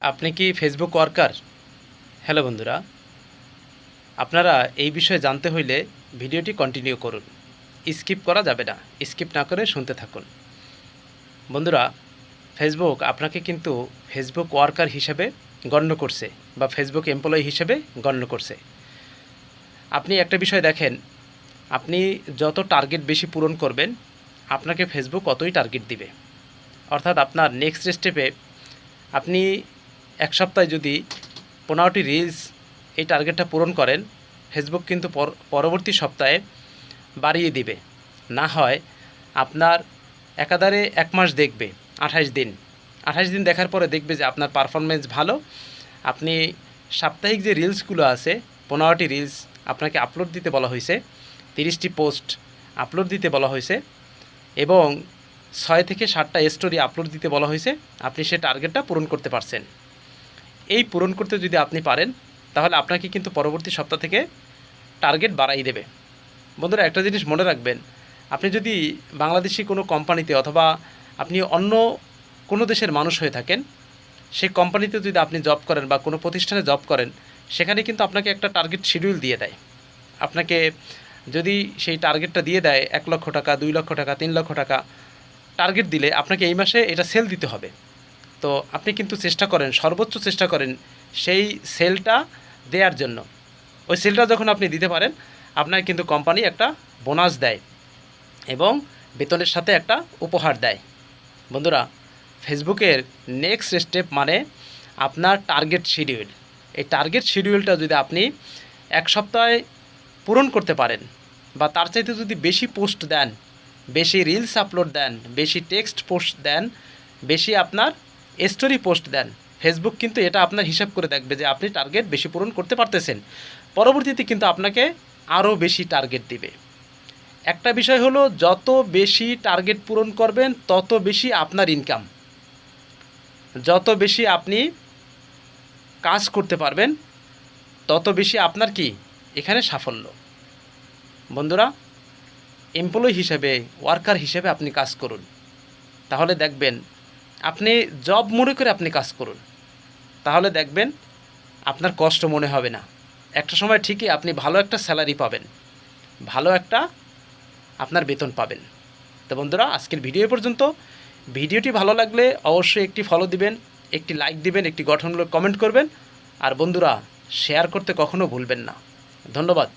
আপনি কি Facebook worker? Hello বন্ধুরা, আপনারা এই বিষয়ে জানতে হইলে ভিডিওটি কন্টিনিউ করুন। স্কিপ করা যাবে না, স্কিপ না করে শুনতে থাকুন। বন্ধুরা, ফেসবুক আপনাকে কিন্তু ফেসবুক ওয়ার্কার হিসেবে গণ্য করছে বা ফেসবুক এমপ্লয়ি হিসেবে গণ্য করছে। আপনি একটা বিষয় দেখেন, আপনি যত টার্গেট বেশি পূরণ করবেন আপনাকে ফেসবুক অতই টার্গেট দিবে। অর্থাৎ আপনার নেক্সট স্টেপে আপনি এক সপ্তাহে যদি 15টি রিলস এই টার্গেটটা পূরণ করেন, ফেসবুক কিন্তু পরবর্তী সপ্তাহে বাড়িয়ে দিবে। না হয় আপনার একাধারে 1 মাস দেখবে, 28 দিন দেখার পরে দেখবে যে আপনার পারফরমেন্স ভালো। আপনি সাপ্তাহিক যে রিলসগুলো আছে, 15টি রিলস আপনাকে আপলোড দিতে বলা হয়েছে, 30টি পোস্ট আপলোড দিতে বলা হয়েছে এবং 6 থেকে 7টা স্টোরি আপলোড দিতে বলা হয়েছে। আপনি সে টার্গেটটা পূরণ করতে পারছেন। এই পূরণ করতে যদি আপনি পারেন তাহলে আপনাকে কিন্তু পরবর্তী সপ্তাহ থেকে টার্গেট বাড়াই দেবে। বন্ধুরা, একটা জিনিস মনে রাখবেন, আপনি যদি বাংলাদেশি কোনো কোম্পানিতে অথবা আপনি অন্য কোনো দেশের মানুষ হয়ে থাকেন, সেই কোম্পানিতে যদি আপনি জব করেন বা কোনো প্রতিষ্ঠানে জব করেন, সেখানে কিন্তু আপনাকে একটা টার্গেট শিডিউল দিয়ে দেয়। আপনাকে যদি সেই টার্গেটটা দিয়ে দেয় 1 লক্ষ টাকা, 2 লক্ষ টাকা, 3 লক্ষ টাকা টার্গেট দিলে আপনাকে এই মাসে এটা সেল দিতে হবে। তো আপনি কিন্তু চেষ্টা করেন, সর্বোচ্চ চেষ্টা করেন সেই সেলটা দেওয়ার জন্য। ওই সেলটা যখন আপনি দিতে পারেন, আপনার কিন্তু কোম্পানি একটা বোনাস দেয় এবং বেতনের সাথে একটা উপহার দেয়। বন্ধুরা, ফেসবুকের নেক্সট স্টেপ মানে আপনার টার্গেট শিডিউল। এই টার্গেট শিডিউলটা যদি আপনি 1 সপ্তাহে পূরণ করতে পারেন বা তার চাইতে যদি বেশি পোস্ট দেন, বেশি রিলস আপলোড দেন, বেশি টেক্সট পোস্ট দেন, বেশি আপনার স্টোরি পোস্ট দেন, ফেসবুক কিন্তু এটা আপনার হিসাব করে দেখবে যে আপনি টার্গেট বেশি পূরণ করতে পারতেছেন। পরবর্তীতে কিন্তু আপনাকে আরও বেশি টার্গেট দিবে। একটা বিষয় হলো, যত বেশি টার্গেট পূরণ করবেন তত বেশি আপনার ইনকাম, যত বেশি আপনি কাজ করতে পারবেন তত বেশি আপনার কি এখানে সাফল্য। বন্ধুরা, এমপ্লয়ি হিসেবে, ওয়ার্কার হিসেবে আপনি কাজ করুন, তাহলে দেখবেন আপনি জব মনে করে আপনি কাজ করুন, তাহলে দেখবেন আপনার কষ্ট মনে হবে না। একটা সময় ঠিকই আপনি ভালো একটা স্যালারি পাবেন, ভালো একটা আপনার বেতন পাবেন। তো বন্ধুরা, আজকের ভিডিও পর্যন্ত। ভিডিওটি ভালো লাগলে অবশ্যই একটি ফলো দিবেন, একটি লাইক দিবেন, একটি গঠনমূলক কমেন্ট করবেন আর বন্ধুরা শেয়ার করতে কখনো ভুলবেন না। ধন্যবাদ।